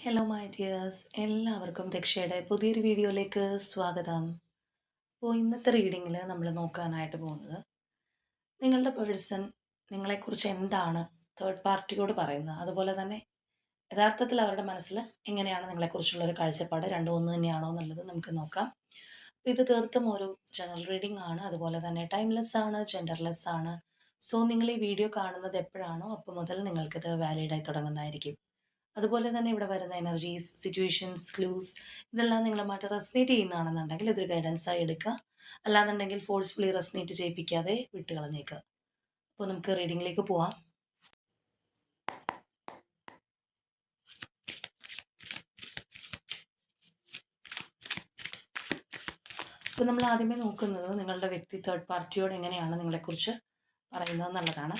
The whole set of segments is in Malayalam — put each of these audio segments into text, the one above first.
ഹലോ മൈ ഡിയേഴ്സ്, എല്ലാവർക്കും ദക്ഷയുടെ പുതിയൊരു വീഡിയോയിലേക്ക് സ്വാഗതം. അപ്പോൾ ഇന്നത്തെ റീഡിങ്ങിൽ നമ്മൾ നോക്കാനായിട്ട് പോകുന്നത് നിങ്ങളുടെ പേഴ്സൺ നിങ്ങളെക്കുറിച്ച് എന്താണ് തേർഡ് പാർട്ടിയോട് പറയുന്നത്, അതുപോലെ തന്നെ യഥാർത്ഥത്തിൽ അവരുടെ മനസ്സിൽ എങ്ങനെയാണ് നിങ്ങളെക്കുറിച്ചുള്ളൊരു കാഴ്ചപ്പാട്, രണ്ടും ഒന്ന് തന്നെയാണോ എന്നുള്ളത് നമുക്ക് നോക്കാം. ഇത് തീർത്തും ഒരു ജനറൽ റീഡിംഗ് ആണ്, അതുപോലെ തന്നെ ടൈംലെസ് ആണ്, ജെൻഡർലെസ് ആണ്. സോ നിങ്ങൾ ഈ വീഡിയോ കാണുന്നത് എപ്പോഴാണോ അപ്പോൾ മുതൽ നിങ്ങൾക്കിത് വാലിഡായി തുടങ്ങുന്നതായിരിക്കും. അതുപോലെ തന്നെ ഇവിടെ വരുന്ന എനർജീസ്, സിറ്റുവേഷൻസ്, ക്ലൂസ് ഇതെല്ലാം നിങ്ങളുമായിട്ട് റെസനേറ്റ് ചെയ്യുന്നതാണെന്നുണ്ടെങ്കിൽ ഇതൊരു ഗൈഡൻസായി എടുക്കുക. അല്ലാന്നുണ്ടെങ്കിൽ ഫോഴ്സ്ഫുള്ളി റെസനേറ്റ് ചെയ്യിപ്പിക്കാതെ വിട്ടുകളഞ്ഞേക്കുക. അപ്പോൾ നമുക്ക് റീഡിങ്ങിലേക്ക് പോവാം. അപ്പോൾ നമ്മൾ ആദ്യമേ നോക്കുന്നത് നിങ്ങളുടെ വ്യക്തി തേർഡ് പാർട്ടിയോട് എങ്ങനെയാണ് നിങ്ങളെക്കുറിച്ച് പറയുന്നത് എന്നുള്ളതാണ്.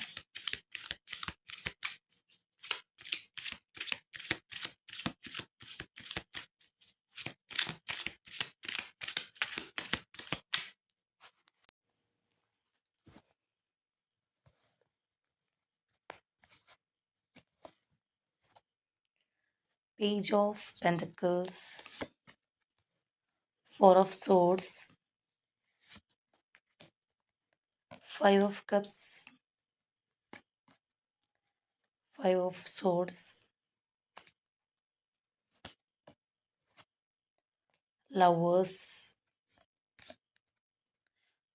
Page of Pentacles, Four of Swords, Five of Cups, Five of Swords, Lovers,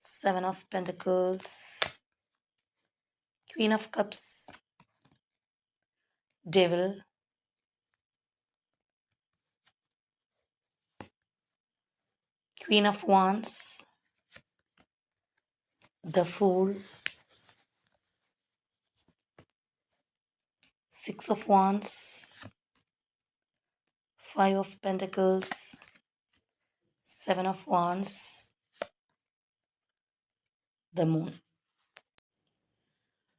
Seven of Pentacles, Queen of Cups, Devil, Queen of Wands, the Fool, Six of Wands, Five of Pentacles, Seven of Wands, the Moon.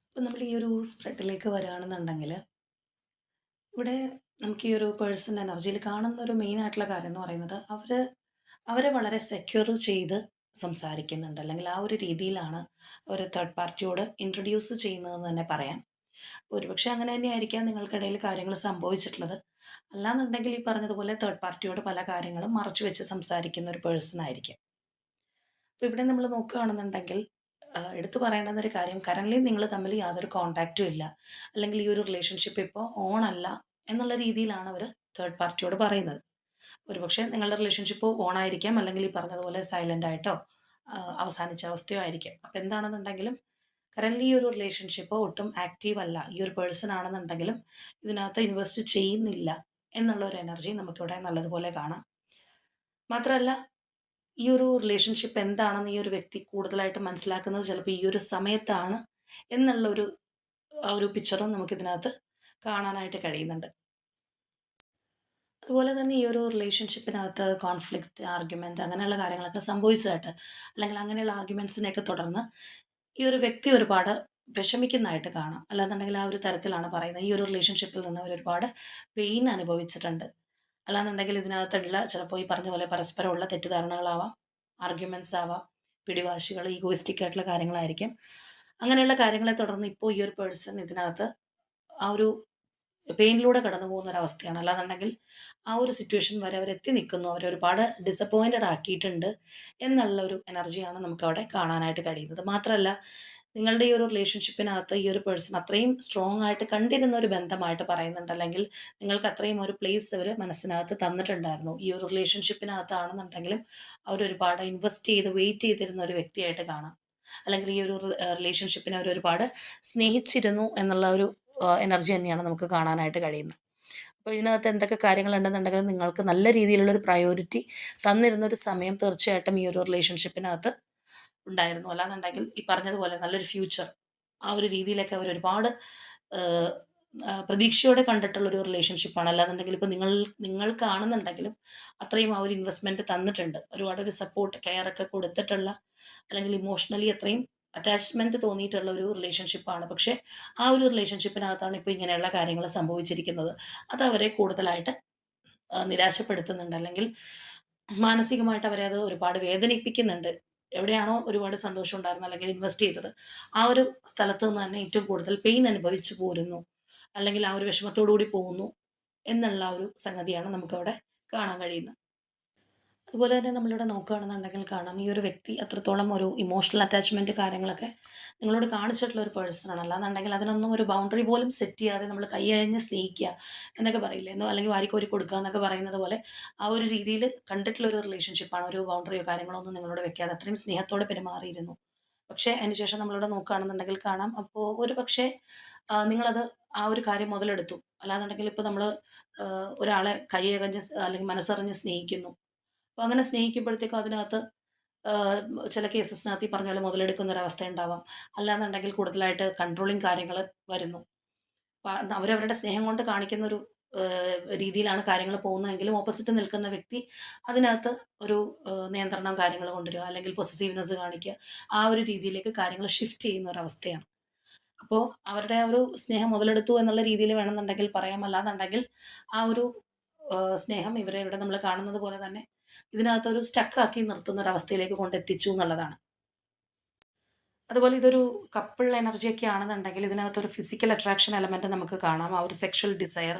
ഇപ്പം നമ്മൾ ഈ ഒരു സ്പ്രെഡിലേക്ക് വരികയാണെന്നുണ്ടെങ്കിൽ ഇവിടെ നമുക്ക് ഈ ഒരു പേഴ്സൺ എനർജിയിൽ കാണുന്ന ഒരു മെയിൻ ആയിട്ടുള്ള കാര്യം എന്ന് പറയുന്നത് അവരെ വളരെ സെക്യൂർ ചെയ്ത് സംസാരിക്കുന്നുണ്ട്, അല്ലെങ്കിൽ ആ ഒരു രീതിയിലാണ് ഒരു തേർഡ് പാർട്ടിയോട് ഇൻട്രൊഡ്യൂസ് ചെയ്യുന്നതെന്ന് തന്നെ പറയാം. ഒരുപക്ഷെ അങ്ങനെ തന്നെയായിരിക്കാം നിങ്ങൾക്കിടയിൽ കാര്യങ്ങൾ സംഭവിച്ചിട്ടുള്ളത്. അല്ലാന്നുണ്ടെങ്കിൽ ഈ പറഞ്ഞതുപോലെ തേർഡ് പാർട്ടിയോട് പല കാര്യങ്ങളും മറച്ചു വെച്ച് സംസാരിക്കുന്ന ഒരു പേഴ്സൺ ആയിരിക്കും. അപ്പോൾ ഇവിടെ നമ്മൾ നോക്കുകയാണെന്നുണ്ടെങ്കിൽ എടുത്തു പറയേണ്ടുന്നൊരു കാര്യം, കറൻ്റ്ലി നിങ്ങൾ തമ്മിൽ യാതൊരു കോൺടാക്റ്റും ഇല്ല, അല്ലെങ്കിൽ ഈ ഒരു റിലേഷൻഷിപ്പ് ഇപ്പോൾ ഓൺ അല്ല എന്നുള്ള രീതിയിലാണ് അവർ തേർഡ് പാർട്ടിയോട് പറയുന്നത്. ഒരുപക്ഷെ നിങ്ങളുടെ റിലേഷൻഷിപ്പ് ഓൺ ആയിരിക്കാം, അല്ലെങ്കിൽ ഈ പറഞ്ഞതുപോലെ സൈലൻ്റ് ആയിട്ടോ അവസാനിച്ച അവസ്ഥയോ ആയിരിക്കും. അപ്പോൾ എന്താണെന്നുണ്ടെങ്കിലും കറൻ്റ്ലി ഈ ഒരു റിലേഷൻഷിപ്പ് ഒട്ടും ആക്റ്റീവ് അല്ല, ഈ ഒരു പേഴ്സൺ ആണെന്നുണ്ടെങ്കിലും ഇതിനകത്ത് ഇൻവെസ്റ്റ് ചെയ്യുന്നില്ല എന്നുള്ള ഒരു എനർജി നമുക്കിവിടെ നല്ലതുപോലെ കാണാം. മാത്രമല്ല ഈ ഒരു റിലേഷൻഷിപ്പ് എന്താണെന്ന് ഈ ഒരു വ്യക്തി കൂടുതലായിട്ട് മനസ്സിലാക്കുന്നത് ചിലപ്പോൾ ഈ ഒരു സമയത്താണ് എന്നുള്ളൊരു ഒരു പിക്ചറും നമുക്കിതിനകത്ത് കാണാനായിട്ട് കഴിയുന്നുണ്ട്. അതുപോലെ തന്നെ ഈ ഒരു റിലേഷൻഷിപ്പിനകത്ത് കോൺഫ്ലിക്റ്റ്, ആർഗ്യുമെൻറ്റ് അങ്ങനെയുള്ള കാര്യങ്ങളൊക്കെ സംഭവിച്ചതായിട്ട്, അല്ലെങ്കിൽ അങ്ങനെയുള്ള ആർഗ്യുമെൻറ്റ്സിനെയൊക്കെ തുടർന്ന് ഈ ഒരു വ്യക്തി ഒരുപാട് വിഷമിക്കുന്നതായിട്ട് കാണാം. അല്ലാന്നുണ്ടെങ്കിൽ ആ ഒരു തരത്തിലാണ് പറയുന്നത്. ഈ ഒരു റിലേഷൻഷിപ്പിൽ നിന്ന് അവർ ഒരുപാട് പെയിൻ അനുഭവിച്ചിട്ടുണ്ട്. അല്ലാന്നുണ്ടെങ്കിൽ ഇതിനകത്തുള്ള ചിലപ്പോൾ ഈ പറഞ്ഞ പോലെ പരസ്പരമുള്ള തെറ്റിദ്ധാരണകളാവാം, ആർഗ്യുമെൻറ്റ്സ് ആവാം, പിടിവാശികൾ, ഈഗോയിസ്റ്റിക് ആയിട്ടുള്ള കാര്യങ്ങളായിരിക്കും. അങ്ങനെയുള്ള കാര്യങ്ങളെ തുടർന്ന് ഇപ്പോൾ ഈ ഒരു പേഴ്സൺ ഇതിനകത്ത് ആ ഒരു പെയിനിലൂടെ കടന്നു പോകുന്ന ഒരവസ്ഥയാണ്. അല്ലാന്നുണ്ടെങ്കിൽ ആ ഒരു സിറ്റുവേഷൻ വരെ അവരെത്തി നിൽക്കുന്നു, അവരെ ഒരുപാട് ഡിസപ്പോയിൻറ്റഡ് ആക്കിയിട്ടുണ്ട് എന്നുള്ള ഒരു എനർജിയാണ് നമുക്കവിടെ കാണാനായിട്ട് കഴിയുന്നത്. മാത്രമല്ല നിങ്ങളുടെ ഈ ഒരു റിലേഷൻഷിപ്പിനകത്ത് ഈ ഒരു പേഴ്സൺ അത്രയും സ്ട്രോങ് ആയിട്ട് കണ്ടിരുന്ന ഒരു ബന്ധമായിട്ട് പറയുന്നുണ്ട്, അല്ലെങ്കിൽ നിങ്ങൾക്ക് അത്രയും ഒരു പ്ലേസ് അവർ മനസ്സിനകത്ത് തന്നിട്ടുണ്ടായിരുന്നു. ഈ ഒരു റിലേഷൻഷിപ്പിനകത്താണെന്നുണ്ടെങ്കിലും അവരൊരുപാട് ഇൻവെസ്റ്റ് ചെയ്ത് വെയിറ്റ് ചെയ്തിരുന്ന ഒരു വ്യക്തിയായിട്ട് കാണാം, അല്ലെങ്കിൽ ഈ ഒരു റിലേഷൻഷിപ്പിനെ അവർ ഒരുപാട് സ്നേഹിച്ചിരുന്നു എന്നുള്ള ഒരു എനർജി തന്നെയാണ് നമുക്ക് കാണാനായിട്ട് കഴിയുന്നത്. അപ്പോൾ ഇതിനകത്ത് എന്തൊക്കെ കാര്യങ്ങളുണ്ടെന്നുണ്ടെങ്കിൽ നിങ്ങൾക്ക് നല്ല രീതിയിലുള്ളൊരു പ്രയോറിറ്റി തന്നിരുന്നൊരു സമയം തീർച്ചയായിട്ടും ഈ ഒരു റിലേഷൻഷിപ്പിനകത്ത് ഉണ്ടായിരുന്നു. അല്ലാന്നുണ്ടെങ്കിൽ ഈ പറഞ്ഞതുപോലെ നല്ലൊരു ഫ്യൂച്ചർ ആ ഒരു രീതിയിലൊക്കെ അവർ ഒരുപാട് പ്രതീക്ഷയോടെ കണ്ടിട്ടുള്ളൊരു റിലേഷൻഷിപ്പാണ്. അല്ലാന്നുണ്ടെങ്കിൽ ഇപ്പോൾ നിങ്ങൾക്കാണെന്നുണ്ടെങ്കിലും അത്രയും ആ ഒരു ഇൻവെസ്റ്റ്മെൻറ്റ് തന്നിട്ടുണ്ട്, ഒരുപാട് ഒരു സപ്പോർട്ട് കെയർ ഒക്കെ കൊടുത്തിട്ടുള്ള, അല്ലെങ്കിൽ ഇമോഷണലി അത്രയും അറ്റാച്ച്മെൻറ്റ് തോന്നിയിട്ടുള്ള ഒരു റിലേഷൻഷിപ്പാണ്. പക്ഷേ ആ ഒരു റിലേഷൻഷിപ്പിനകത്താണ് ഇപ്പോൾ ഇങ്ങനെയുള്ള കാര്യങ്ങൾ സംഭവിച്ചിരിക്കുന്നത്. അത് അവരെ കൂടുതലായിട്ട് നിരാശപ്പെടുത്തുന്നുണ്ട്, അല്ലെങ്കിൽ മാനസികമായിട്ട് അവരെ അത് ഒരുപാട് വേദനിപ്പിക്കുന്നുണ്ട്. എവിടെയാണോ ഒരുപാട് സന്തോഷം ഉണ്ടായിരുന്നത്, അല്ലെങ്കിൽ ഇൻവെസ്റ്റ് ചെയ്തത്, ആ ഒരു സ്ഥലത്ത് നിന്ന് തന്നെ ഏറ്റവും കൂടുതൽ പെയിൻ അനുഭവിച്ചു പോരുന്നു, അല്ലെങ്കിൽ ആ ഒരു വിഷമത്തോടു കൂടി പോകുന്നു എന്നുള്ള ഒരു സംഗതിയാണ് നമുക്കവിടെ കാണാൻ കഴിയുന്നത്. അതുപോലെ തന്നെ നമ്മളിവിടെ നോക്കുകയാണെന്നുണ്ടെങ്കിൽ കാണാം ഈ ഒരു വ്യക്തി അത്രത്തോളം ഒരു ഇമോഷണൽ അറ്റാച്ച്മെൻറ്റ് കാര്യങ്ങളൊക്കെ നിങ്ങളോട് കാണിച്ചിട്ടുള്ള ഒരു പേഴ്സണാണ്. അല്ലാന്നുണ്ടെങ്കിൽ അതിനൊന്നും ഒരു ബൗണ്ടറി പോലും സെറ്റ് ചെയ്യാതെ നമ്മൾ കൈയഴിഞ്ഞ് സ്നേഹിക്കുക എന്നൊക്കെ പറയില്ലേ, എന്നോ അല്ലെങ്കിൽ വാരിക്കോരി കൊടുക്കുക എന്നൊക്കെ പറയുന്നത് പോലെ ആ ഒരു രീതിയിൽ കണ്ടിട്ടുള്ള ഒരു റിലേഷൻഷിപ്പാണ്. ഒരു ബൗണ്ടറിയോ കാര്യങ്ങളോ ഒന്നും നിങ്ങളോട് വെക്കാതെ അത്രയും സ്നേഹത്തോടെ പെരുമാറിയിരുന്നു. പക്ഷേ അതിന് ശേഷം നമ്മളിവിടെ നോക്കുകയാണെന്നുണ്ടെങ്കിൽ കാണാം, അപ്പോൾ ഒരു പക്ഷേ നിങ്ങളത് ആ ഒരു കാര്യം മുതലെടുത്തു. അല്ലാന്നുണ്ടെങ്കിൽ ഇപ്പോൾ നമ്മൾ ഒരാളെ കൈയകഞ്ഞ് അല്ലെങ്കിൽ മനസ്സറിഞ്ഞ് സ്നേഹിക്കുന്നു. അപ്പോൾ അങ്ങനെ സ്നേഹിക്കുമ്പോഴത്തേക്കും അതിനകത്ത് ആഹ് ചില കേസസിനകത്ത് ഈ പറഞ്ഞ പോലെ മുതലെടുക്കുന്ന ഒരവസ്ഥ ഉണ്ടാവാം. അല്ലാന്നുണ്ടെങ്കിൽ കൂടുതലായിട്ട് കൺട്രോളിങ് കാര്യങ്ങൾ വരുന്നു. അവരവരുടെ സ്നേഹം കൊണ്ട് കാണിക്കുന്ന ഒരു രീതിയിലാണ് കാര്യങ്ങൾ പോകുന്നതെങ്കിലും ഓപ്പോസിറ്റ് നിൽക്കുന്ന വ്യക്തി അതിനകത്ത് ഒരു നിയന്ത്രണം കാര്യങ്ങൾ കൊണ്ടുവരിക, അല്ലെങ്കിൽ പൊസസീവ്നെസ് കാണിക്കുക. ആ ഒരു രീതിയിലേക്ക് കാര്യങ്ങൾ ഷിഫ്റ്റ് ചെയ്യുന്ന ഒരവസ്ഥയാണ്. അപ്പോൾ അവരുടെ ആ ഒരു സ്നേഹം മുതലെടുത്തു എന്നുള്ള രീതിയിൽ വേണമെന്നുണ്ടെങ്കിൽ പറയാം. അല്ലാന്നുണ്ടെങ്കിൽ ആ ഒരു സ്നേഹം ഇവരെ ഇവിടെ നമ്മൾ കാണുന്നത് പോലെ തന്നെ ഇതിനകത്തൊരു സ്റ്റക്കാക്കി നിർത്തുന്ന ഒരവസ്ഥയിലേക്ക് കൊണ്ടെത്തിച്ചു എന്നുള്ളതാണ്. അതുപോലെ ഇതൊരു കപ്പിൾ എനർജിയൊക്കെ ആണെന്നുണ്ടെങ്കിൽ ഇതിനകത്തൊരു ഫിസിക്കൽ അട്രാക്ഷൻ എലമെന്റ് നമുക്ക് കാണാം. ആ ഒരു സെക്ഷൽ ഡിസയർ,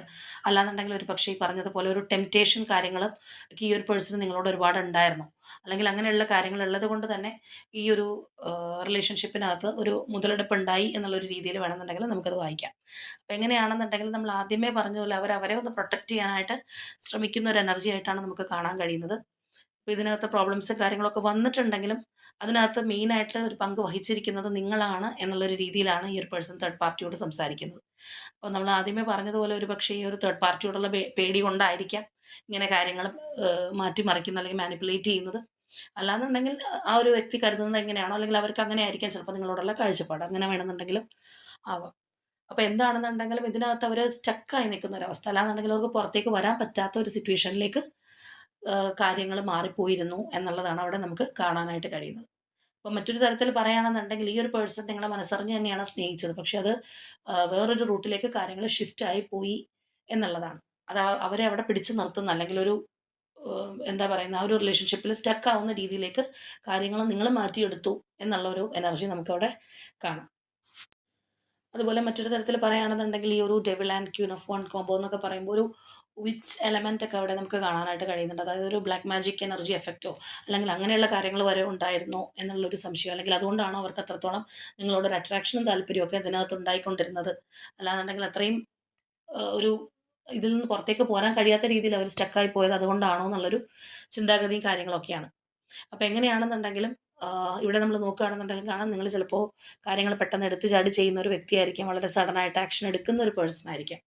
അല്ലാന്നുണ്ടെങ്കിൽ ഒരു പക്ഷേ ഈ പറഞ്ഞതുപോലെ ഒരു ടെംപ്റ്റേഷൻ കാര്യങ്ങളും ഒക്കെ ഈ ഒരു പേഴ്സണ് നിങ്ങളോട് ഒരുപാട് ഉണ്ടായിരുന്നു. അല്ലെങ്കിൽ അങ്ങനെയുള്ള കാര്യങ്ങൾ ഉള്ളത് കൊണ്ട് തന്നെ ഈ ഒരു റിലേഷൻഷിപ്പിനകത്ത് ഒരു മുതലെടുപ്പുണ്ടായി എന്നുള്ളൊരു രീതിയിൽ വേണമെന്നുണ്ടെങ്കിൽ നമുക്കത് വായിക്കാം. അപ്പോൾ എങ്ങനെയാണെന്നുണ്ടെങ്കിൽ നമ്മൾ ആദ്യമേ പറഞ്ഞ പോലെ അവരെ ഒന്ന് പ്രൊട്ടക്റ്റ് ചെയ്യാനായിട്ട് ശ്രമിക്കുന്ന ഒരു എനർജി ആയിട്ടാണ് നമുക്ക് കാണാൻ കഴിയുന്നത്. അപ്പോൾ ഇതിനകത്ത് പ്രോബ്ലംസും കാര്യങ്ങളൊക്കെ വന്നിട്ടുണ്ടെങ്കിലും അതിനകത്ത് മെയിനായിട്ട് ഒരു പങ്ക് വഹിച്ചിരിക്കുന്നത് നിങ്ങളാണ് എന്നുള്ളൊരു രീതിയിലാണ് ഈ ഒരു പേഴ്സൺ തേർഡ് പാർട്ടിയോട് സംസാരിക്കുന്നത്. അപ്പോൾ നമ്മൾ ആദ്യമേ പറഞ്ഞതുപോലെ ഒരുപക്ഷേ ഈ ഒരു തേർഡ് പാർട്ടിയോടുള്ള പേടി കൊണ്ടായിരിക്കാം ഇങ്ങനെ കാര്യങ്ങൾ മാറ്റിമറിക്കുന്നത് അല്ലെങ്കിൽ മാനിപ്പുലേറ്റ് ചെയ്യുന്നത്. അല്ലാന്നുണ്ടെങ്കിൽ ആ ഒരു വ്യക്തി കരുതുന്നത് എങ്ങനെയാണോ, അല്ലെങ്കിൽ അവർക്ക് അങ്ങനെ ആയിരിക്കാം ചിലപ്പോൾ നിങ്ങളോടുള്ള കാഴ്ചപ്പാട്. അങ്ങനെ വേണമെന്നുണ്ടെങ്കിലും ആവാം. അപ്പോൾ എന്താണെന്നുണ്ടെങ്കിലും ഇതിനകത്ത് അവർ സ്റ്റക്കായി നിൽക്കുന്ന ഒരവസ്ഥ. അല്ലാന്നുണ്ടെങ്കിൽ അവർക്ക് പുറത്തേക്ക് വരാൻ പറ്റാത്ത ഒരു സിറ്റുവേഷനിലേക്ക് കാര്യങ്ങൾ മാറിപ്പോയിരുന്നു എന്നുള്ളതാണ് അവിടെ നമുക്ക് കാണാനായിട്ട് കഴിയുന്നത്. അപ്പോൾ മറ്റൊരു തരത്തിൽ പറയുകയാണെന്നുണ്ടെങ്കിൽ ഈ ഒരു പേഴ്സൺ നിങ്ങളെ മനസ്സറിഞ്ഞ് തന്നെയാണ് സ്നേഹിച്ചത്. പക്ഷെ അത് വേറൊരു റൂട്ടിലേക്ക് കാര്യങ്ങൾ ഷിഫ്റ്റ് ആയി പോയി എന്നുള്ളതാണ്. അത് അവരെ അവിടെ പിടിച്ചു നിർത്തുന്ന, അല്ലെങ്കിൽ ഒരു എന്താ പറയുന്ന ആ ഒരു റിലേഷൻഷിപ്പിൽ സ്റ്റക്ക് ആവുന്ന രീതിയിലേക്ക് കാര്യങ്ങൾ നിങ്ങൾ മാറ്റിയെടുത്തു എന്നുള്ള ഒരു എനർജി നമുക്കവിടെ കാണാം. അതുപോലെ മറ്റൊരു തരത്തിൽ പറയുകയാണെന്നുണ്ടെങ്കിൽ ഈ ഒരു devil and queen of one combo എന്നൊക്കെ പറയുമ്പോൾ ഒരു വിച്ച് എലമെന്റ് ഒക്കെ അവിടെ നമുക്ക് കാണാനായിട്ട് കഴിയുന്നുണ്ട്. അതായത് ഒരു ബ്ലാക്ക് മാജിക് എനർജി എഫക്റ്റോ അല്ലെങ്കിൽ അങ്ങനെയുള്ള കാര്യങ്ങൾ വരെ ഉണ്ടായിരുന്നോ എന്നുള്ളൊരു സംശയം, അല്ലെങ്കിൽ അതുകൊണ്ടാണോ അവർക്ക് അത്രത്തോളം നിങ്ങളോടൊരു അട്രാക്ഷനും താല്പര്യവും ഒക്കെ ഇതിനകത്ത് ഉണ്ടായിക്കൊണ്ടിരുന്നത്. അല്ലാന്നുണ്ടെങ്കിൽ അത്രയും ഒരു ഇതിൽ നിന്ന് പുറത്തേക്ക് പോരാൻ കഴിയാത്ത രീതിയിൽ അവർ സ്റ്റക്കായി പോയത് അതുകൊണ്ടാണോ എന്നുള്ളൊരു ചിന്താഗതിയും കാര്യങ്ങളൊക്കെയാണ്. അപ്പോൾ എങ്ങനെയാണെന്നുണ്ടെങ്കിലും ഇവിടെ നമ്മൾ നോക്കുകയാണെന്നുണ്ടെങ്കിൽ കാണാം, നിങ്ങൾ ചിലപ്പോൾ കാര്യങ്ങൾ പെട്ടെന്ന് എടുത്ത് ചാടി ചെയ്യുന്ന ഒരു വ്യക്തിയായിരിക്കാം. വളരെ സഡനായിട്ട് ആക്ഷൻ എടുക്കുന്ന ഒരു പേഴ്സൺ ആയിരിക്കാം.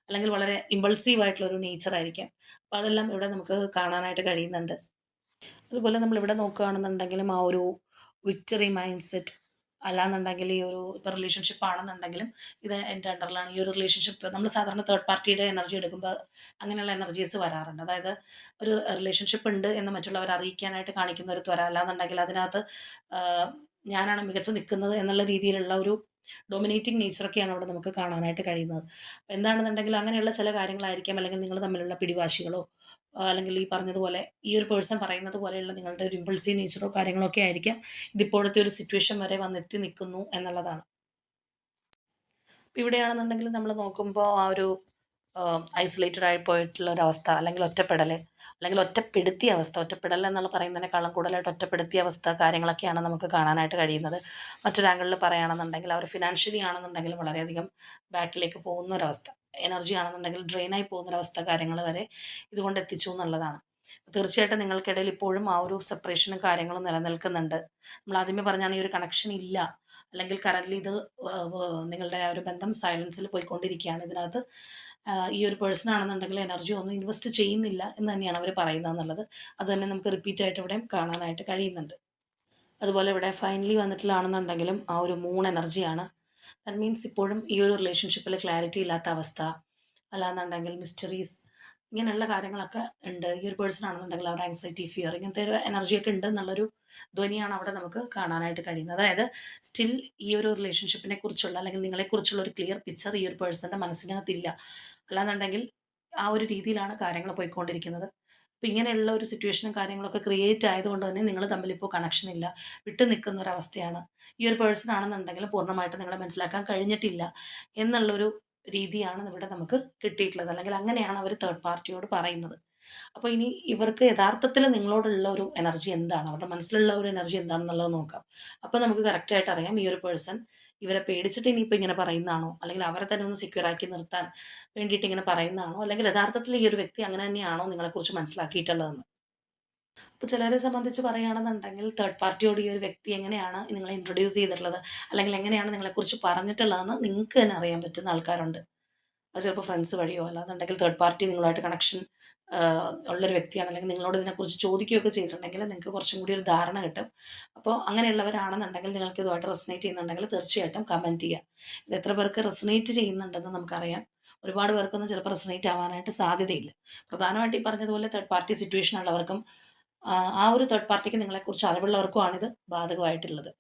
അല്ലെങ്കിൽ വളരെ ഇമ്പൾസീവ് ആയിട്ടുള്ള ഒരു നേച്ചർ ആയിരിക്കാം. അപ്പോൾ അതെല്ലാം ഇവിടെ നമുക്ക് കാണാനായിട്ട് കഴിയുന്നുണ്ട്. അതുപോലെ നമ്മളിവിടെ നോക്കുകയാണെന്നുണ്ടെങ്കിലും ആ ഒരു വിക്ടറി മൈൻഡ് സെറ്റ്, അല്ലാന്നുണ്ടെങ്കിൽ ഈ ഒരു ഇപ്പോൾ റിലേഷൻഷിപ്പ് ആണെന്നുണ്ടെങ്കിലും ഇത് എൻ്റെ അണ്ടറിലാണ് ഈ ഒരു റിലേഷൻഷിപ്പ്. നമ്മൾ സാധാരണ തേർഡ് പാർട്ടിയുടെ എനർജി എടുക്കുമ്പോൾ അങ്ങനെയുള്ള എനർജീസ് വരാറുണ്ട്. അതായത് ഒരു റിലേഷൻഷിപ്പ് ഉണ്ട് എന്ന് മറ്റുള്ളവരെ അറിയിക്കാനായിട്ട് കാണിക്കുന്ന ഒരു ത്വര, അല്ലാന്നുണ്ടെങ്കിൽ അതിനകത്ത് ആഹ്, ഞാനാണ് മികച്ചു നിൽക്കുന്നത് എന്നുള്ള രീതിയിലുള്ള ഒരു ഡോമിനേറ്റിംഗ് നേച്ചറൊക്കെയാണ് അവിടെ നമുക്ക് കാണാനായിട്ട് കഴിയുന്നത്. അപ്പോൾ എന്താണെന്നുണ്ടെങ്കിൽ അങ്ങനെയുള്ള ചില കാര്യങ്ങളായിരിക്കാം, അല്ലെങ്കിൽ നിങ്ങൾ തമ്മിലുള്ള പിടിവാശികളോ അല്ലെങ്കിൽ ഈ പറഞ്ഞതുപോലെ ഈ ഒരു പേഴ്സൺ പറയുന്നത് പോലെയുള്ള നിങ്ങളുടെ ഒരു ഇമ്പൾസീവ് നേച്ചറോ കാര്യങ്ങളോ ഒക്കെ ആയിരിക്കാം ഇതിപ്പോഴത്തെ ഒരു സിറ്റുവേഷൻ വരെ വന്നെത്തി നിൽക്കുന്നു എന്നുള്ളതാണ്. ഇപ്പം ഇവിടെയാണെന്നുണ്ടെങ്കിൽ നമ്മൾ നോക്കുമ്പോൾ ആ ഒരു ഐസൊലേറ്റഡ് ആയി പോയിട്ടുള്ള ഒരവസ്ഥ, അല്ലെങ്കിൽ ഒറ്റപ്പെടൽ, അല്ലെങ്കിൽ ഒറ്റപ്പെടുത്തിയ അവസ്ഥ. ഒറ്റപ്പെടൽ എന്നുള്ള പറയുന്നതിനേക്കാളും കൂടുതലായിട്ട് ഒറ്റപ്പെടുത്തിയ അവസ്ഥ കാര്യങ്ങളൊക്കെയാണ് നമുക്ക് കാണാനായിട്ട് കഴിയുന്നത്. മറ്റൊരു ആംഗിളിൽ പറയുകയാണെന്നുണ്ടെങ്കിൽ അവർ ഫിനാൻഷ്യലി ആണെന്നുണ്ടെങ്കിൽ വളരെയധികം ബാക്കിലേക്ക് പോകുന്ന ഒരവസ്ഥ, എനർജി ആണെന്നുണ്ടെങ്കിൽ ഡ്രെയിനായി പോകുന്നൊരവസ്ഥ കാര്യങ്ങൾ വരെ ഇതുകൊണ്ട് എത്തിച്ചു എന്നുള്ളതാണ്. തീർച്ചയായിട്ടും നിങ്ങൾക്കിടയിൽ ഇപ്പോഴും ആ ഒരു സെപ്പറേഷനും കാര്യങ്ങളും നിലനിൽക്കുന്നുണ്ട്. നമ്മൾ ആദ്യമേ പറഞ്ഞാണ് ഈ ഒരു കണക്ഷൻ ഇല്ല, അല്ലെങ്കിൽ കറൻ്റ്ലി ഇത് നിങ്ങളുടെ ആ ഒരു ബന്ധം സൈലൻസിൽ പോയിക്കൊണ്ടിരിക്കുകയാണ്. ഇതിനകത്ത് ഈ ഒരു പേഴ്സൺ ആണെന്നുണ്ടെങ്കിൽ എനർജി ഒന്നും ഇൻവെസ്റ്റ് ചെയ്യുന്നില്ല എന്ന് തന്നെയാണ് അവർ പറയുന്നത് എന്നുള്ളത്. അത് തന്നെ നമുക്ക് റിപ്പീറ്റ് ആയിട്ട് ഇവിടെയും കാണാനായിട്ട് കഴിയുന്നുണ്ട്. അതുപോലെ ഇവിടെ ഫൈനലി വന്നിട്ടുള്ളതാണെന്നുണ്ടെങ്കിലും ആ ഒരു മൂൺ എനർജിയാണ്. ദാറ്റ് മീൻസ് ഇപ്പോഴും ഈ ഒരു റിലേഷൻഷിപ്പിൽ ക്ലാരിറ്റി ഇല്ലാത്ത അവസ്ഥ, അല്ലാന്നുണ്ടെങ്കിൽ മിസ്റ്ററീസ്, ഇങ്ങനെയുള്ള കാര്യങ്ങളൊക്കെ ഉണ്ട്. ഈ ഒരു പേഴ്സൺ ആണെന്നുണ്ടെങ്കിൽ അവരുടെ ആങ്സൈറ്റി, ഫിയർ, ഇങ്ങനത്തെ ഒരു എനർജിയൊക്കെ ഉണ്ട് എന്നുള്ളൊരു ധ്വനിയാണ് അവിടെ നമുക്ക് കാണാനായിട്ട് കഴിയുന്നത്. അതായത് സ്റ്റിൽ ഈ ഒരു റിലേഷൻഷിപ്പിനെ കുറിച്ചുള്ള, അല്ലെങ്കിൽ നിങ്ങളെക്കുറിച്ചുള്ള ഒരു ക്ലിയർ പിക്ചർ ഈ ഒരു പേഴ്സൻ്റെ മനസ്സിനകത്തില്ല. അല്ലാന്നുണ്ടെങ്കിൽ ആ ഒരു രീതിയിലാണ് കാര്യങ്ങൾ പോയിക്കൊണ്ടിരിക്കുന്നത്. അപ്പോൾ ഇങ്ങനെയുള്ള ഒരു സിറ്റുവേഷനും കാര്യങ്ങളൊക്കെ ക്രിയേറ്റ് ആയതുകൊണ്ട് തന്നെ നിങ്ങൾ തമ്മിലിപ്പോൾ കണക്ഷൻ ഇല്ല, വിട്ടു നിൽക്കുന്ന ഒരവസ്ഥയാണ്. ഈ ഒരു പേഴ്സൺ ആണെന്നുണ്ടെങ്കിൽ പൂർണ്ണമായിട്ടും നിങ്ങളെ മനസ്സിലാക്കാൻ കഴിഞ്ഞിട്ടില്ല എന്നുള്ളൊരു രീതിയാണ് ഇവിടെ നമുക്ക് കിട്ടിയിട്ടുള്ളത്. അല്ലെങ്കിൽ അങ്ങനെയാണ് അവർ തേർഡ് പാർട്ടിയോട് പറയുന്നത്. അപ്പോൾ ഇനി ഇവർക്ക് യഥാർത്ഥത്തിൽ നിങ്ങളോടുള്ള ഒരു എനർജി എന്താണ്? അവരുടെ മനസ്സിലുള്ള ഒരു എനർജി എന്താണെന്നുള്ളത് നോക്കാം. അപ്പോൾ നമുക്ക് കറക്റ്റായിട്ട് അറിയാം ഈ ഒരു പേഴ്സൺ ഇവരെ പേടിച്ചിട്ട് ഇനിയിപ്പോൾ ഇങ്ങനെ പറയുന്നതാണോ? അല്ലെങ്കിൽ അവരെ തന്നെ ഒന്ന് സെക്യൂർ ആക്കി നിർത്താൻ വേണ്ടിയിട്ട് ഇങ്ങനെ പറയുന്നതാണോ? അല്ലെങ്കിൽ യഥാർത്ഥത്തിൽ ഈ ഒരു വ്യക്തി അങ്ങനെ തന്നെയാണോ നിങ്ങളെക്കുറിച്ച് മനസ്സിലാക്കിയിട്ടുള്ളതെന്ന്. ഇപ്പോൾ ചിലരെ സംബന്ധിച്ച് പറയുകയാണെന്നുണ്ടെങ്കിൽ തേർഡ് പാർട്ടിയോട് ഈ ഒരു വ്യക്തി എങ്ങനെയാണ് നിങ്ങളെ ഇൻട്രൊഡ്യൂസ് ചെയ്തിട്ടുള്ളത്, അല്ലെങ്കിൽ എങ്ങനെയാണ് നിങ്ങളെക്കുറിച്ച് പറഞ്ഞിട്ടുള്ളതെന്ന് നിങ്ങൾക്ക് തന്നെ അറിയാൻ പറ്റുന്ന ആൾക്കാരുണ്ട്. അത് ചിലപ്പോൾ ഫ്രണ്ട്സ് വഴിയോ അല്ലാന്നുണ്ടെങ്കിൽ തേർഡ് പാർട്ടി നിങ്ങളുമായിട്ട് കണക്ഷൻ ഉള്ളൊരു വ്യക്തിയാണ്, അല്ലെങ്കിൽ നിങ്ങളോട് ഇതിനെക്കുറിച്ച് ചോദിക്കുകയൊക്കെ ചെയ്തിട്ടുണ്ടെങ്കിൽ നിങ്ങൾക്ക് കുറച്ചും കൂടി ഒരു ധാരണ കിട്ടും. അപ്പോൾ അങ്ങനെയുള്ളവരാണെന്നുണ്ടെങ്കിൽ നിങ്ങൾക്ക് ഇതുമായിട്ട് റെസനേറ്റ് ചെയ്യുന്നുണ്ടെങ്കിൽ തീർച്ചയായിട്ടും കമൻറ്റ് ചെയ്യുക. ഇത് എത്ര പേർക്ക് റെസനേറ്റ് ചെയ്യുന്നുണ്ടെന്ന് നമുക്കറിയാം. ഒരുപാട് പേർക്കൊന്നും ചിലപ്പോൾ റെസനേറ്റ് ആവാനായിട്ട് സാധ്യതയില്ല. പ്രധാനമായിട്ട് ഈ പറഞ്ഞതുപോലെ തേർഡ് പാർട്ടി സിറ്റുവേഷൻ ഉള്ളവർക്കും ആ ഒരു തേർഡ് പാർട്ടിക്ക് നിങ്ങളെക്കുറിച്ച് അറിവുള്ളവർക്കുമാണ് ഇത് ബാധകമായിട്ടുള്ളത്.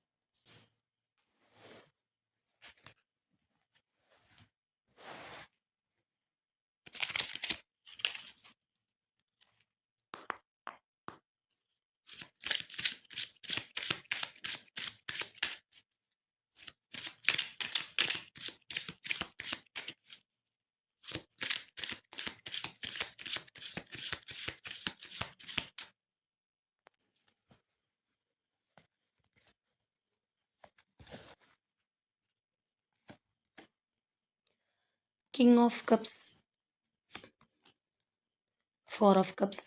King of cups, four of cups,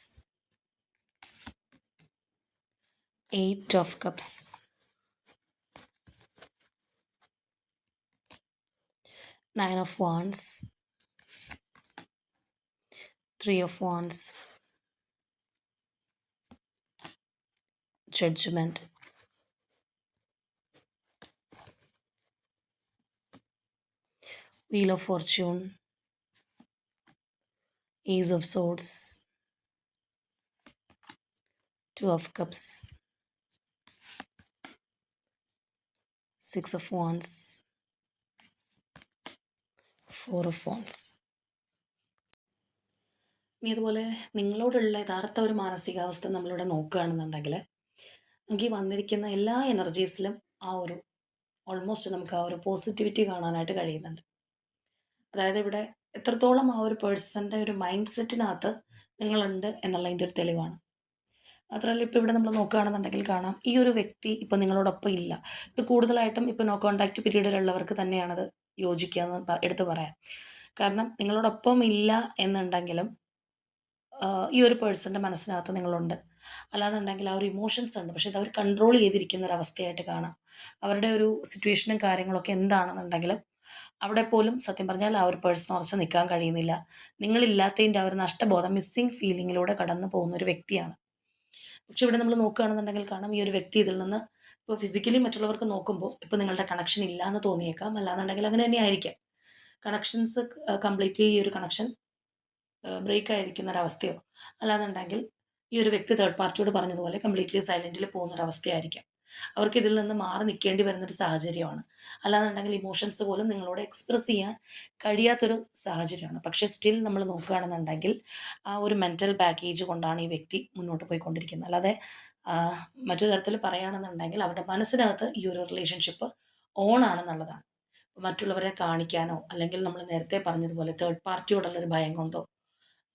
eight of cups, nine of wands, three of wands, judgement, wheel of fortune, Ace of Swords, Two of Cups, Six of Wands, Four of Wands. ഇനി അതുപോലെ നിങ്ങളോടുള്ള യഥാർത്ഥ ഒരു മാനസികാവസ്ഥ നമ്മളിവിടെ നോക്കുകയാണെന്നുണ്ടെങ്കിൽ നമുക്ക് ഈ വന്നിരിക്കുന്ന എല്ലാ എനർജീസിലും ആ ഒരു ഓൾമോസ്റ്റ് നമുക്ക് ആ ഒരു പോസിറ്റിവിറ്റി കാണാനായിട്ട് കഴിയുന്നുണ്ട്. അതായത് ഇവിടെ എത്രത്തോളം ആ ഒരു പേഴ്സൻ്റെ ഒരു മൈൻഡ് സെറ്റിനകത്ത് നിങ്ങളുണ്ട് എന്നുള്ളതിൻ്റെ ഒരു തെളിവാണ്. മാത്രമല്ല ഇപ്പോൾ ഇവിടെ നമ്മൾ നോക്കുകയാണെന്നുണ്ടെങ്കിൽ കാണാം ഈ ഒരു വ്യക്തി ഇപ്പോൾ നിങ്ങളോടൊപ്പം ഇല്ല. ഇത് കൂടുതലായിട്ടും ഇപ്പോൾ നോ കോൺടാക്റ്റ് പീരീഡിലുള്ളവർക്ക് തന്നെയാണത് യോജിക്കുക എന്ന് എടുത്ത് പറയാം. കാരണം നിങ്ങളോടൊപ്പം ഇല്ല എന്നുണ്ടെങ്കിലും ഈ ഒരു പേഴ്സൻ്റെ മനസ്സിനകത്ത് നിങ്ങളുണ്ട്. അല്ലാന്നുണ്ടെങ്കിൽ ആ ഒരു ഇമോഷൻസ് ഉണ്ട്. പക്ഷേ ഇതവർ കൺട്രോൾ ചെയ്തിരിക്കുന്ന ഒരവസ്ഥയായിട്ട് കാണാം. അവരുടെ ഒരു സിറ്റുവേഷനും കാര്യങ്ങളൊക്കെ എന്താണെന്നുണ്ടെങ്കിലും അവിടെ പോലും സത്യം പറഞ്ഞാൽ ആ ഒരു പേഴ്സൺ ഉറച്ച് നിൽക്കാൻ കഴിയുന്നില്ല. നിങ്ങളില്ലാത്തതിൻ്റെ ആ ഒരു നഷ്ടബോധം, മിസ്സിങ് ഫീലിങ്ങിലൂടെ കടന്നു പോകുന്ന ഒരു വ്യക്തിയാണ്. പക്ഷെ ഇവിടെ നമ്മൾ നോക്കുകയാണെന്നുണ്ടെങ്കിൽ കാണാം ഈ ഒരു വ്യക്തി ഇതിൽ നിന്ന് ഇപ്പോൾ ഫിസിക്കലി മറ്റുള്ളവർക്ക് നോക്കുമ്പോൾ ഇപ്പോൾ നിങ്ങളുടെ കണക്ഷൻ ഇല്ല എന്ന് തോന്നിയേക്കാം. അല്ലാന്നുണ്ടെങ്കിൽ അങ്ങനെ തന്നെ ആയിരിക്കാം. കണക്ഷൻസ് കംപ്ലീറ്റ്ലി ഈ ഒരു കണക്ഷൻ ബ്രേക്ക് ആയിരിക്കുന്ന ഒരവസ്ഥയോ അല്ലാന്നുണ്ടെങ്കിൽ ഈ ഒരു വ്യക്തി തേർഡ് പാർട്ടിയോട് പറഞ്ഞതുപോലെ കംപ്ലീറ്റ്ലി സൈലൻറ്റിൽ പോകുന്നൊരവസ്ഥയായിരിക്കാം. അവർക്ക് ഇതിൽ നിന്ന് മാറി നിൽക്കേണ്ടി വരുന്നൊരു സാഹചര്യമാണ്. അല്ലാന്നുണ്ടെങ്കിൽ ഇമോഷൻസ് പോലും നിങ്ങളോട് എക്സ്പ്രസ് ചെയ്യാൻ കഴിയാത്തൊരു സാഹചര്യമാണ്. പക്ഷേ സ്റ്റിൽ നമ്മൾ നോക്കുകയാണെന്നുണ്ടെങ്കിൽ ആ ഒരു മെൻ്റൽ ബാഗേജ് കൊണ്ടാണ് ഈ വ്യക്തി മുന്നോട്ട് പോയിക്കൊണ്ടിരിക്കുന്നത്. അല്ലാതെ മറ്റൊരു തരത്തിൽ പറയുകയാണെന്നുണ്ടെങ്കിൽ അവരുടെ മനസ്സിനകത്ത് ഈ ഒരു റിലേഷൻഷിപ്പ് ഓൺ ആണെന്നുള്ളതാണ്. മറ്റുള്ളവരെ കാണിക്കാനോ അല്ലെങ്കിൽ നമ്മൾ നേരത്തെ പറഞ്ഞതുപോലെ തേർഡ് പാർട്ടിയോടുള്ളൊരു ഭയം കൊണ്ടോ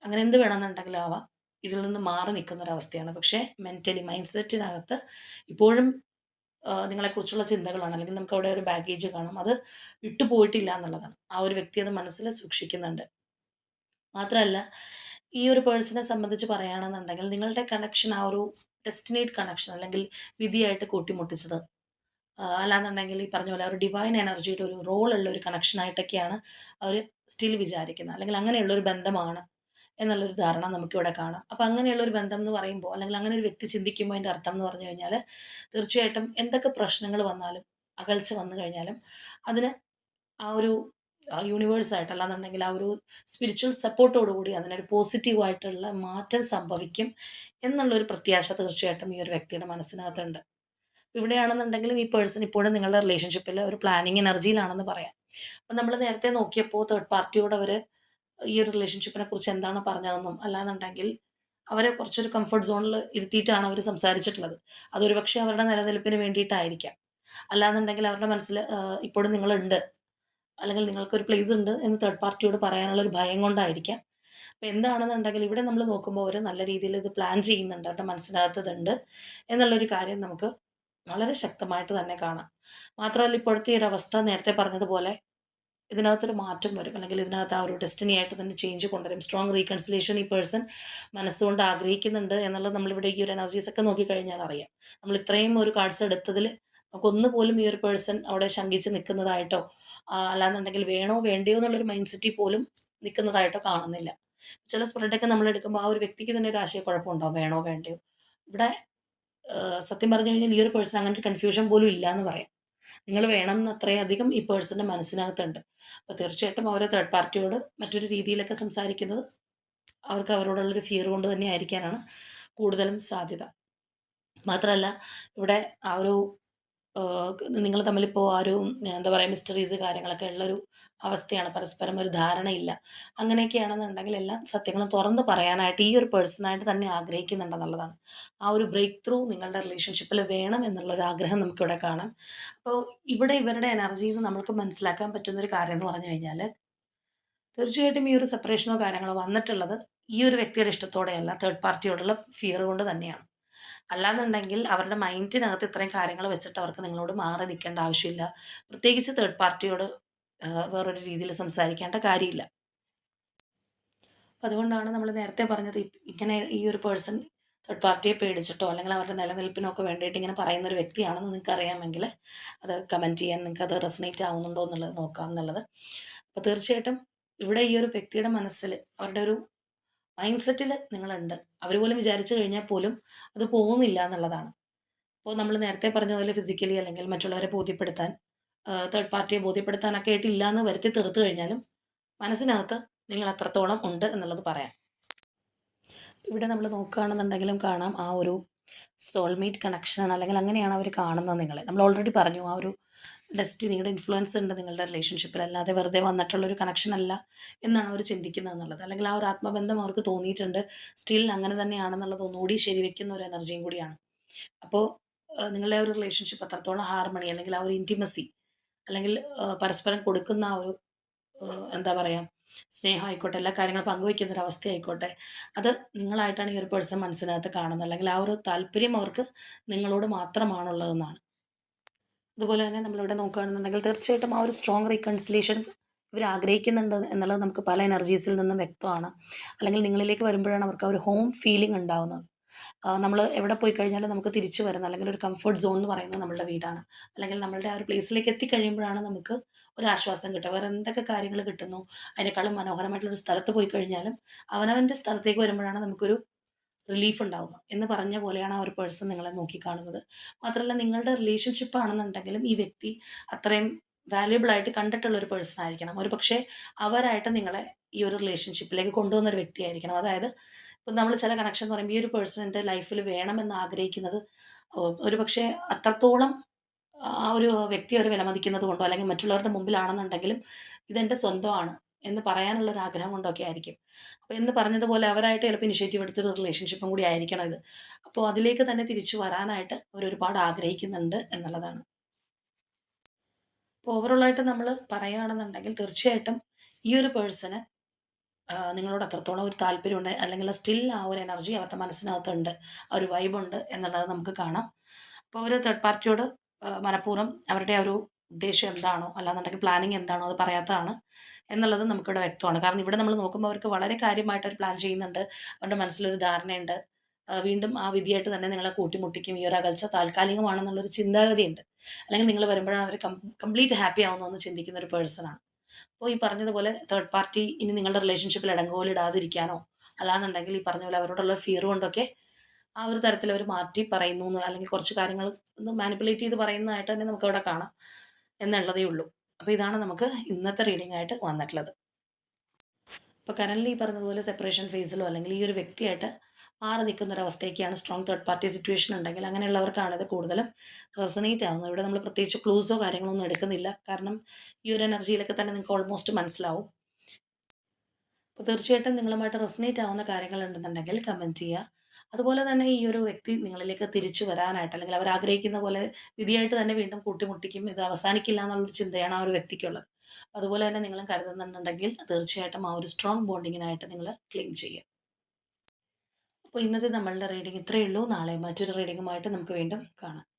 അങ്ങനെ എന്ത് വേണമെന്നുണ്ടെങ്കിലും ആവാം, ഇതിൽ നിന്ന് മാറി നിൽക്കുന്ന ഒരവസ്ഥയാണ്. പക്ഷേ മെൻ്റലി മൈൻഡ് സെറ്റിനകത്ത് ഇപ്പോഴും നിങ്ങളെക്കുറിച്ചുള്ള ചിന്തകളാണ്, അല്ലെങ്കിൽ നമുക്ക് അവിടെ ഒരു ബാഗേജ് കാണും. അത് വിട്ടുപോയിട്ടില്ല എന്നുള്ളതാണ്. ആ ഒരു വ്യക്തി അത് മനസ്സിൽ സൂക്ഷിക്കുന്നുണ്ട്. മാത്രമല്ല ഈ ഒരു പേഴ്സണെ സംബന്ധിച്ച് പറയുകയാണെന്നുണ്ടെങ്കിൽ നിങ്ങളുടെ കണക്ഷൻ ആ ഒരു ഡെസ്റ്റിനേറ്റ് കണക്ഷൻ അല്ലെങ്കിൽ വിധിയായിട്ട് കൂട്ടിമുട്ടിച്ചത് അല്ലാന്നുണ്ടെങ്കിൽ ഈ പറഞ്ഞ പോലെ ഒരു ഡിവൈൻ എനർജിയുടെ ഒരു റോളുള്ള ഒരു കണക്ഷനായിട്ടൊക്കെയാണ് അവർ സ്റ്റിൽ വിചാരിക്കുന്നത്. അല്ലെങ്കിൽ അങ്ങനെയുള്ളൊരു ബന്ധമാണ് എന്നുള്ളൊരു ധാരണ നമുക്കിവിടെ കാണാം. അപ്പോൾ അങ്ങനെയുള്ളൊരു ബന്ധം എന്ന് പറയുമ്പോൾ അല്ലെങ്കിൽ അങ്ങനെ ഒരു വ്യക്തി ചിന്തിക്കുമ്പോൾ അതിൻ്റെ അർത്ഥം എന്ന് പറഞ്ഞു കഴിഞ്ഞാൽ തീർച്ചയായിട്ടും എന്തൊക്കെ പ്രശ്നങ്ങൾ വന്നാലും അകൽച്ച വന്നു കഴിഞ്ഞാലും അതിന് ആ ഒരു യൂണിവേഴ്സായിട്ട് അല്ലാന്നുണ്ടെങ്കിൽ ആ ഒരു സ്പിരിച്വൽ സപ്പോർട്ടോടു കൂടി അതിനൊരു പോസിറ്റീവായിട്ടുള്ള മാറ്റം സംഭവിക്കും എന്നുള്ളൊരു പ്രത്യാശ തീർച്ചയായിട്ടും ഈ ഒരു വ്യക്തിയുടെ മനസ്സിനകത്തുണ്ട്. ഇവിടെയാണെന്നുണ്ടെങ്കിലും ഈ പേഴ്സൺ ഇപ്പോഴും നിങ്ങളുടെ റിലേഷൻഷിപ്പിൽ ഒരു പ്ലാനിങ് എനർജിയിലാണെന്ന് പറയാം. അപ്പം നമ്മൾ നേരത്തെ നോക്കിയപ്പോൾ തേർഡ് പാർട്ടിയോട് അവർ ഈ ഒരു റിലേഷൻഷിപ്പിനെ കുറിച്ച് എന്താണ് പറഞ്ഞതെന്നും അല്ലാന്നുണ്ടെങ്കിൽ അവരെ കുറച്ചൊരു കംഫർട്ട് സോണിൽ ഇരുത്തിയിട്ടാണ് അവർ സംസാരിച്ചിട്ടുള്ളത്. അതൊരു പക്ഷേ അവരുടെ നിലനിൽപ്പിന് വേണ്ടിയിട്ടായിരിക്കാം. അല്ലാന്നുണ്ടെങ്കിൽ അവരുടെ മനസ്സിൽ ഇപ്പോഴും നിങ്ങളുണ്ട്, അല്ലെങ്കിൽ നിങ്ങൾക്കൊരു പ്ലേസ് ഉണ്ട് എന്ന് തേർഡ് പാർട്ടിയോട് പറയാനുള്ളൊരു ഭയം കൊണ്ടായിരിക്കാം. അപ്പോൾ എന്താണെന്നുണ്ടെങ്കിൽ ഇവിടെ നമ്മൾ നോക്കുമ്പോൾ അവർ നല്ല രീതിയിൽ ഇത് പ്ലാൻ ചെയ്യുന്നുണ്ട്. അവരുടെ മനസ്സിനകത്ത് ഇതുണ്ട് എന്നുള്ളൊരു കാര്യം നമുക്ക് വളരെ ശക്തമായിട്ട് തന്നെ കാണാം. മാത്രമല്ല ഇപ്പോഴത്തെ ഈ ഒരു അവസ്ഥ നേരത്തെ പറഞ്ഞതുപോലെ ഇതിനകത്തൊരു മാറ്റം വരും. അല്ലെങ്കിൽ ഇതിനകത്ത് ആ ഒരു ഡെസ്റ്റിനി ആയിട്ട് തന്നെ ചേഞ്ച് കൊണ്ടുവരും. സ്ട്രോങ് റീകൺസിലിയേഷൻ ഈ പേഴ്സൺ മനസ്സുകൊണ്ട് ആഗ്രഹിക്കുന്നുണ്ട് എന്നുള്ളത് നമ്മളിവിടെ ഈ ഒരു എനർജീസ് ഒക്കെ നോക്കിക്കഴിഞ്ഞാൽ അറിയാം. നമ്മൾ ഇത്രയും ഒരു കാർഡ്സ് എടുത്തതിൽ നമുക്കൊന്ന് പോലും ഈ ഒരു പേഴ്സൺ അവിടെ ശങ്കിച്ച് നിൽക്കുന്നതായിട്ടോ അല്ലാന്നുണ്ടെങ്കിൽ വേണോ വേണ്ടയോ എന്നുള്ളൊരു മൈൻഡ് സെറ്റിൽ പോലും നിൽക്കുന്നതായിട്ടോ കാണുന്നില്ല. ചില സ്പ്രെഡൊക്കെ നമ്മൾ എടുക്കുമ്പോൾ ആ ഒരു വ്യക്തിക്ക് തന്നെ ഒരു ആശയക്കുഴപ്പം ഉണ്ടാവും, വേണോ വേണ്ടയോ. ഇവിടെ സത്യം പറഞ്ഞു കഴിഞ്ഞാൽ ഈ ഒരു പേഴ്സൺ അങ്ങനത്തെ കൺഫ്യൂഷൻ പോലും ഇല്ല എന്ന് പറയാം. നിങ്ങൾ വേണം എന്ന് അത്രയധികം ഈ പേഴ്സൻ്റെ മനസ്സിനകത്തുണ്ട്. അപ്പോൾ തീർച്ചയായിട്ടും അവരെ തേർഡ് പാർട്ടിയോട് മറ്റൊരു രീതിയിലൊക്കെ സംസാരിക്കുന്നത് അവർക്ക് അവരോടുള്ളൊരു ഫിയർ കൊണ്ട് തന്നെ ആയിരിക്കാനാണ് കൂടുതലും സാധ്യത. മാത്രമല്ല ഇവിടെ ആ ഒരു നിങ്ങൾ തമ്മിലിപ്പോൾ ആ ഒരു എന്താ പറയുക മിസ്റ്ററീസ് കാര്യങ്ങളൊക്കെ ഉള്ളൊരു അവസ്ഥയാണ്. പരസ്പരം ഒരു ധാരണയില്ല. അങ്ങനെയൊക്കെയാണെന്നുണ്ടെങ്കിൽ എല്ലാ സത്യങ്ങളും തുറന്ന് പറയാനായിട്ട് ഈ ഒരു പേഴ്സണായിട്ട് തന്നെ ആഗ്രഹിക്കുന്നുണ്ടെന്നുള്ളതാണ്. ആ ഒരു ബ്രേക്ക് ത്രൂ നിങ്ങളുടെ റിലേഷൻഷിപ്പിൽ വേണം എന്നുള്ളൊരു ആഗ്രഹം നമുക്കിവിടെ കാണാം. അപ്പോൾ ഇവിടെ ഇവരുടെ എനർജിയിൽ നിന്ന് നമുക്ക് മനസ്സിലാക്കാൻ പറ്റുന്നൊരു കാര്യം എന്ന് പറഞ്ഞു കഴിഞ്ഞാൽ തീർച്ചയായിട്ടും ഈ ഒരു സെപ്പറേഷനോ കാര്യങ്ങളോ വന്നിട്ടുള്ളത് ഈ ഒരു വ്യക്തിയുടെ ഇഷ്ടത്തോടെയല്ല, തേർഡ് പാർട്ടിയോടുള്ള ഫിയർ കൊണ്ട് തന്നെയാണ്. അല്ലാന്നുണ്ടെങ്കിൽ അവരുടെ മൈൻഡിനകത്ത് ഇത്രയും കാര്യങ്ങൾ വെച്ചിട്ട് അവർക്ക് നിങ്ങളോട് മാറി നിൽക്കേണ്ട ആവശ്യമില്ല. പ്രത്യേകിച്ച് തേർഡ് പാർട്ടിയോട് വേറൊരു രീതിയിൽ സംസാരിക്കേണ്ട കാര്യമില്ല. അപ്പം അതുകൊണ്ടാണ് നമ്മൾ നേരത്തെ പറഞ്ഞത് ഇങ്ങനെ ഈ ഒരു പേഴ്സൺ തേർഡ് പാർട്ടിയെ പേടിച്ചിട്ടോ അല്ലെങ്കിൽ അവരുടെ നിലനിൽപ്പിനോ ഒക്കെ വേണ്ടിയിട്ട് ഇങ്ങനെ പറയുന്ന ഒരു വ്യക്തിയാണെന്ന് നിങ്ങൾക്ക് അറിയാമെങ്കിൽ അത് കമൻറ്റ് ചെയ്യാൻ, നിങ്ങൾക്ക് അത് റെസനേറ്റ് ആവുന്നുണ്ടോ എന്നുള്ളത് നോക്കാം എന്നുള്ളത്. അപ്പോൾ തീർച്ചയായിട്ടും ഇവിടെ ഈ ഒരു വ്യക്തിയുടെ മനസ്സിൽ അവരുടെ ഒരു മൈൻഡ് സെറ്റിൽ നിങ്ങളുണ്ട്. അവർ പോലും വിചാരിച്ചു കഴിഞ്ഞാൽ പോലും അത് പോകുന്നില്ല എന്നുള്ളതാണ്. അപ്പോൾ നമ്മൾ നേരത്തെ പറഞ്ഞ പോലെ ഫിസിക്കലി അല്ലെങ്കിൽ മറ്റുള്ളവരെ ബോധ്യപ്പെടുത്താൻ തേർഡ് പാർട്ടിയെ ബോധ്യപ്പെടുത്താനൊക്കെ ആയിട്ട് ഇല്ല എന്ന് വരുത്തി തീർത്തു കഴിഞ്ഞാലും മനസ്സിനകത്ത് നിങ്ങൾ എത്രത്തോളം ഉണ്ട് എന്നുള്ളത് പറയാം. ഇവിടെ നമ്മൾ നോക്കുകയാണെന്നുണ്ടെങ്കിലും കാണാം ആ ഒരു സോൾമേറ്റ് കണക്ഷൻ അല്ലെങ്കിൽ അങ്ങനെയാണ് അവർ കാണുന്നത് നിങ്ങളെ. നമ്മൾ ഓൾറെഡി പറഞ്ഞു ആ ഒരു ഡെസ്റ്റിനിയുടെ ഇൻഫ്ലുവൻസ് ഉണ്ട് നിങ്ങളുടെ റിലേഷൻഷിപ്പിൽ, അല്ലാതെ വെറുതെ വന്നിട്ടുള്ളൊരു കണക്ഷൻ അല്ല എന്നാണ് അവർ ചിന്തിക്കുന്നത് എന്നുള്ളത്. അല്ലെങ്കിൽ ആ ഒരു ആത്മബന്ധം അവർക്ക് തോന്നിയിട്ടുണ്ട്, സ്റ്റിൽ അങ്ങനെ തന്നെയാണെന്നുള്ളത് ഒന്നുകൂടി ശരിവെക്കുന്ന ഒരു എനർജിയും കൂടിയാണ്. അപ്പോൾ നിങ്ങളുടെ ആ ഒരു റിലേഷൻഷിപ്പ് അത്രത്തോളം ഹാർമണി അല്ലെങ്കിൽ ആ ഒരു ഇൻറ്റിമസി അല്ലെങ്കിൽ പരസ്പരം കൊടുക്കുന്ന ആ ഒരു എന്താ പറയുക സ്നേഹം ആയിക്കോട്ടെ, എല്ലാ കാര്യങ്ങളും പങ്കുവയ്ക്കുന്ന ഒരു അവസ്ഥ ആയിക്കോട്ടെ, അത് നിങ്ങളായിട്ടാണ് ഈ ഒരു പേഴ്സൺ മനസ്സിനകത്ത് കാണുന്നത്. അല്ലെങ്കിൽ ആ ഒരു താല്പര്യം അവർക്ക് നിങ്ങളോട് മാത്രമാണുള്ളതെന്നാണ്. അതുപോലെ തന്നെ നമ്മളിവിടെ നോക്കുകയാണെന്നുണ്ടെങ്കിൽ തീർച്ചയായിട്ടും ആ ഒരു സ്ട്രോങ് റീകൺസിലേഷൻ ഇവർ ആഗ്രഹിക്കുന്നുണ്ട് എന്നുള്ളത് നമുക്ക് പല എനർജീസിൽ നിന്നും വ്യക്തമാണ്. അല്ലെങ്കിൽ നിങ്ങളിലേക്ക് വരുമ്പോഴാണ് അവർക്ക് ആ ഒരു ഹോം ഫീലിംഗ് ഉണ്ടാവുന്നത്. നമ്മൾ എവിടെ പോയി കഴിഞ്ഞാലും നമുക്ക് തിരിച്ചു വരുന്ന അല്ലെങ്കിൽ ഒരു കംഫർട്ട് സോൺ എന്ന് പറയുന്നത് നമ്മളുടെ വീടാണ്. അല്ലെങ്കിൽ നമ്മളുടെ ആ ഒരു പ്ലേസിലേക്ക് എത്തിക്കഴിയുമ്പോഴാണ് നമുക്ക് ഒരു ആശ്വാസം കിട്ടുക. വേറെ എന്തൊക്കെ കാര്യങ്ങൾ കിട്ടുന്നു അതിനേക്കാളും മനോഹരമായിട്ടുള്ളൊരു സ്ഥലത്ത് പോയി കഴിഞ്ഞാലും അവനവൻ്റെ സ്ഥലത്തേക്ക് വരുമ്പോഴാണ് നമുക്കൊരു റിലീഫ് ഉണ്ടാവുന്നു എന്ന് പറഞ്ഞ പോലെയാണ് ആ ഒരു പേഴ്സൺ നിങ്ങളെ നോക്കിക്കാണുന്നത്. മാത്രമല്ല നിങ്ങളുടെ റിലേഷൻഷിപ്പ് ആണെന്നുണ്ടെങ്കിലും ഈ വ്യക്തി അത്രയും വാല്യുബിൾ ആയിട്ട് കണ്ടിട്ടുള്ള ഒരു പേഴ്സൺ ആയിരിക്കണം. ഒരു പക്ഷേ അവരായിട്ട് നിങ്ങളെ ഈ ഒരു റിലേഷൻഷിപ്പിലേക്ക് കൊണ്ടുവന്ന ഒരു വ്യക്തിയായിരിക്കണം. അതായത് ഇപ്പം നമ്മൾ ചില കണക്ഷൻ എന്ന് പറയുമ്പോൾ ഈ ഒരു പേഴ്സൺ എൻ്റെ ലൈഫിൽ വേണമെന്ന് ആഗ്രഹിക്കുന്നത് ഒരു പക്ഷേ അത്രത്തോളം ആ ഒരു വ്യക്തി അവർ വിലമതിക്കുന്നത് കൊണ്ടോ അല്ലെങ്കിൽ മറ്റുള്ളവരുടെ മുമ്പിലാണെന്നുണ്ടെങ്കിലും ഇതെൻ്റെ സ്വന്തമാണ് എന്ന് പറയാനുള്ള ഒരു ആഗ്രഹം കൊണ്ടൊക്കെ ആയിരിക്കും. അപ്പോൾ എന്ന് പറഞ്ഞതുപോലെ അവരായിട്ട് ചിലപ്പോൾ ഇനിഷ്യേറ്റീവ് എടുത്തൊരു റിലേഷൻഷിപ്പും കൂടി ആയിരിക്കണം ഇത്. അപ്പോൾ അതിലേക്ക് തന്നെ തിരിച്ചു വരാനായിട്ട് അവരൊരുപാട് ആഗ്രഹിക്കുന്നുണ്ട് എന്നുള്ളതാണ്. അപ്പോൾ ഓവറോളായിട്ട് നമ്മൾ പറയുകയാണെന്നുണ്ടെങ്കിൽ തീർച്ചയായിട്ടും ഈ ഒരു പേഴ്സണ് നിങ്ങളോട് അത്രത്തോളം ഒരു താല്പര്യമുണ്ട് അല്ലെങ്കിൽ സ്റ്റിൽ ആ ഒരു എനർജി അവരുടെ മനസ്സിനകത്തുണ്ട്, ആ ഒരു വൈബുണ്ട് എന്നുള്ളത് നമുക്ക് കാണാം. അപ്പോൾ ഒരു തേർഡ് പാർട്ടിയോട് മനഃപൂർവ്വം അവരുടെ ആ ഒരു ഉദ്ദേശം എന്താണോ അല്ലാന്നുണ്ടെങ്കിൽ പ്ലാനിങ് എന്താണോ അത് പറയാത്തതാണ് എന്നുള്ളത് നമുക്കിവിടെ വ്യക്തമാണ്. കാരണം ഇവിടെ നമ്മൾ നോക്കുമ്പോൾ അവർക്ക് വളരെ കാര്യമായിട്ടൊരു പ്ലാൻ ചെയ്യുന്നുണ്ട്. അവരുടെ മനസ്സിലൊരു ധാരണയുണ്ട്. വീണ്ടും ആ വിധിയായിട്ട് തന്നെ നിങ്ങളെ കൂട്ടിമുട്ടിക്കും. ഈ ഒരു അകൽച്ച താൽക്കാലികമാണെന്നുള്ളൊരു ചിന്താഗതിയുണ്ട്. അല്ലെങ്കിൽ നിങ്ങൾ വരുമ്പോഴാണ് അവർ കംപ്ലീറ്റ് ഹാപ്പി ആവുന്നതെന്ന് ചിന്തിക്കുന്ന ഒരു പേഴ്സണാണ്. അപ്പോൾ ഈ പറഞ്ഞതുപോലെ തേർഡ് പാർട്ടി ഇനി നിങ്ങളുടെ റിലേഷൻഷിപ്പിൽ ഇടങ്കോലിടാതിരിക്കാനോ അല്ലാന്നുണ്ടെങ്കിൽ ഈ പറഞ്ഞ പോലെ അവരോടുള്ള ഫിയർ കൊണ്ടൊക്കെ ആ ഒരു തരത്തിൽ അവർ മാറ്റി പറയുന്നു അല്ലെങ്കിൽ കുറച്ച് കാര്യങ്ങൾ ഒന്ന് മാനിപ്പുലേറ്റ് ചെയ്ത് പറയുന്നതായിട്ട് തന്നെ നമുക്കവിടെ കാണാം എന്നുള്ളതേ ഉള്ളൂ. അപ്പോൾ ഇതാണ് നമുക്ക് ഇന്നത്തെ റീഡിംഗ് ആയിട്ട് വന്നിട്ടുള്ളത്. ഇപ്പോൾ കറൻറ്റ്ലി ഈ പറഞ്ഞതുപോലെ സെപ്പറേഷൻ ഫേസിലോ അല്ലെങ്കിൽ ഈ ഒരു വ്യക്തിയായിട്ട് മാറി നിൽക്കുന്ന ഒരു അവസ്ഥയൊക്കെയാണ് സ്ട്രോങ് തേർഡ് പാർട്ടി സിറ്റുവേഷൻ ഉണ്ടെങ്കിൽ അങ്ങനെയുള്ളവർക്കാണ് ഇത് കൂടുതലും റെസനേറ്റ് ആവുന്നത്. ഇവിടെ നമ്മൾ പ്രത്യേകിച്ച് ക്ലൂസോ കാര്യങ്ങളൊന്നും എടുക്കുന്നില്ല. കാരണം ഈ ഒരു എനർജിയിലൊക്കെ തന്നെ നിങ്ങൾക്ക് ഓൾമോസ്റ്റ് മനസ്സിലാവും. അപ്പോൾ തീർച്ചയായിട്ടും നിങ്ങളുമായിട്ട് റെസനേറ്റ് ആവുന്ന കാര്യങ്ങളുണ്ടെന്നുണ്ടെങ്കിൽ കമൻറ്റ് ചെയ്യുക. അതുപോലെ തന്നെ ഈ ഒരു വ്യക്തി നിങ്ങളിലേക്ക് തിരിച്ചു വരാനായിട്ട് അല്ലെങ്കിൽ അവർ ആഗ്രഹിക്കുന്ന പോലെ വിധിയായിട്ട് തന്നെ വീണ്ടും കൂട്ടിമുട്ടിക്കും, ഇത് അവസാനിക്കില്ല എന്നുള്ളൊരു ചിന്തയാണ് ആ ഒരു വ്യക്തിക്കുള്ളത്. അതുപോലെ തന്നെ നിങ്ങളും കരുതുന്നുണ്ടെങ്കിൽ തീർച്ചയായിട്ടും ആ ഒരു സ്ട്രോങ് ബോണ്ടിങ്ങിനായിട്ട് നിങ്ങൾ ക്ലീൻ ചെയ്യുക. അപ്പോൾ ഇന്നത്തെ നമ്മളുടെ റീഡിംഗ് ഇത്രയേ ഉള്ളൂ. നാളെ മറ്റൊരു റീഡിങ്ങുമായിട്ട് നമുക്ക് വീണ്ടും കാണാം.